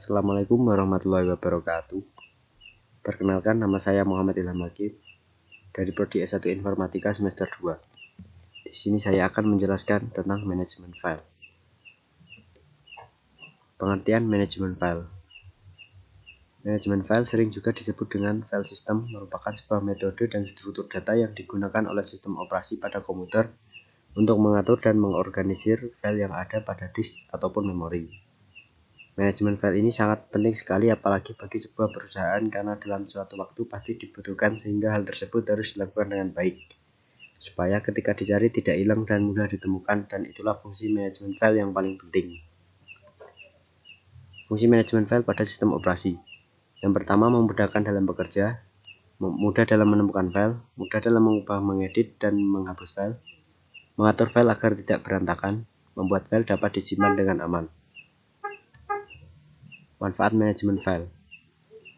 Assalamualaikum warahmatullahi wabarakatuh. Perkenalkan, nama saya Muhammad Ilham Hakib dari Prodi S1 Informatika semester 2. Di sini saya akan menjelaskan tentang manajemen file. Pengertian manajemen file. Manajemen file sering juga disebut dengan file system, merupakan sebuah metode dan struktur data yang digunakan oleh sistem operasi pada komputer untuk mengatur dan mengorganisir file yang ada pada disk ataupun memori. Manajemen file ini sangat penting sekali apalagi bagi sebuah perusahaan karena dalam suatu waktu pasti dibutuhkan sehingga hal tersebut harus dilakukan dengan baik supaya ketika dicari tidak hilang dan mudah ditemukan, dan itulah fungsi manajemen file yang paling penting. Fungsi manajemen file pada sistem operasi. Yang pertama, memudahkan dalam bekerja, mudah dalam menemukan file, mudah dalam mengubah, mengedit, dan menghapus file, mengatur file agar tidak berantakan, membuat file dapat disimpan dengan aman. Manfaat manajemen file.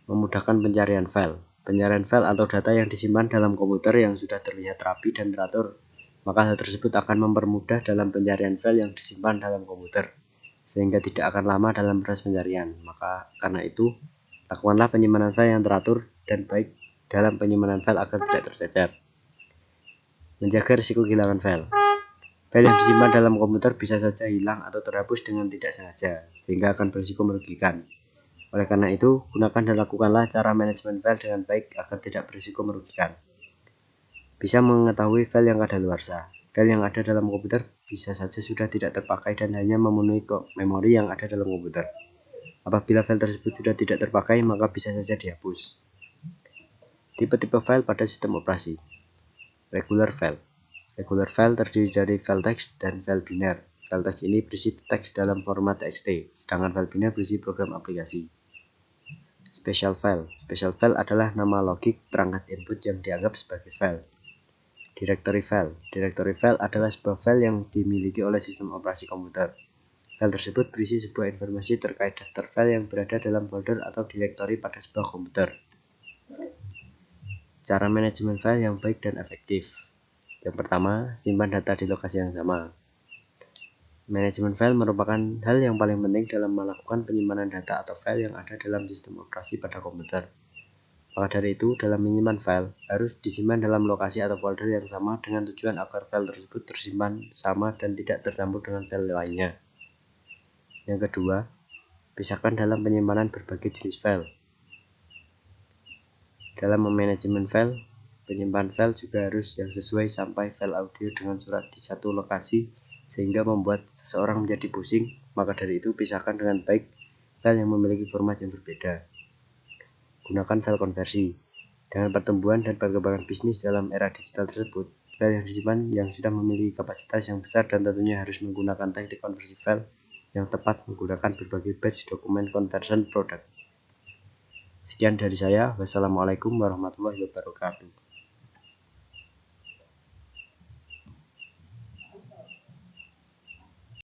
Memudahkan pencarian file. Pencarian file atau data yang disimpan dalam komputer yang sudah terlihat rapi dan teratur, maka hal tersebut akan mempermudah dalam pencarian file yang disimpan dalam komputer, sehingga tidak akan lama dalam proses pencarian. Maka karena itu, lakukanlah penyimpanan file yang teratur dan baik dalam penyimpanan file agar tidak tercecer. Menjaga risiko kehilangan file. File yang disimpan dalam komputer bisa saja hilang atau terhapus dengan tidak sengaja, sehingga akan berisiko merugikan. Oleh karena itu, gunakan dan lakukanlah cara manajemen file dengan baik agar tidak berisiko merugikan. Bisa mengetahui file yang kadaluarsa. File yang ada dalam komputer bisa saja sudah tidak terpakai dan hanya memenuhi memori yang ada dalam komputer. Apabila file tersebut sudah tidak terpakai, maka bisa saja dihapus. Tipe-tipe file pada sistem operasi. Regular file. Regular file terdiri dari file teks dan file biner. File teks ini berisi teks dalam format TXT, sedangkan file biner berisi program aplikasi. Special file. Special file adalah nama logik perangkat input yang dianggap sebagai file. Directory file. Directory file adalah sebuah file yang dimiliki oleh sistem operasi komputer. File tersebut berisi sebuah informasi terkait daftar file yang berada dalam folder atau directory pada sebuah komputer. Cara manajemen file yang baik dan efektif. Yang pertama, simpan data di lokasi yang sama. Manajemen file merupakan hal yang paling penting dalam melakukan penyimpanan data atau file yang ada dalam sistem operasi pada komputer. Maka dari itu, dalam menyimpan file, harus disimpan dalam lokasi atau folder yang sama dengan tujuan agar file tersebut tersimpan sama dan tidak tercampur dengan file lainnya. Yang kedua, pisahkan dalam penyimpanan berbagai jenis file. Dalam memanajemen file, penyimpan file juga harus yang sesuai sampai file audio dengan surat di satu lokasi sehingga membuat seseorang menjadi pusing. Maka dari itu, pisahkan dengan baik file yang memiliki format yang berbeda. Gunakan file konversi. Dengan pertumbuhan dan perkembangan bisnis dalam era digital tersebut, file yang disimpan yang sudah memiliki kapasitas yang besar dan tentunya harus menggunakan teknik konversi file yang tepat menggunakan berbagai batch dokumen conversion product. Sekian dari saya. Wassalamualaikum warahmatullahi wabarakatuh.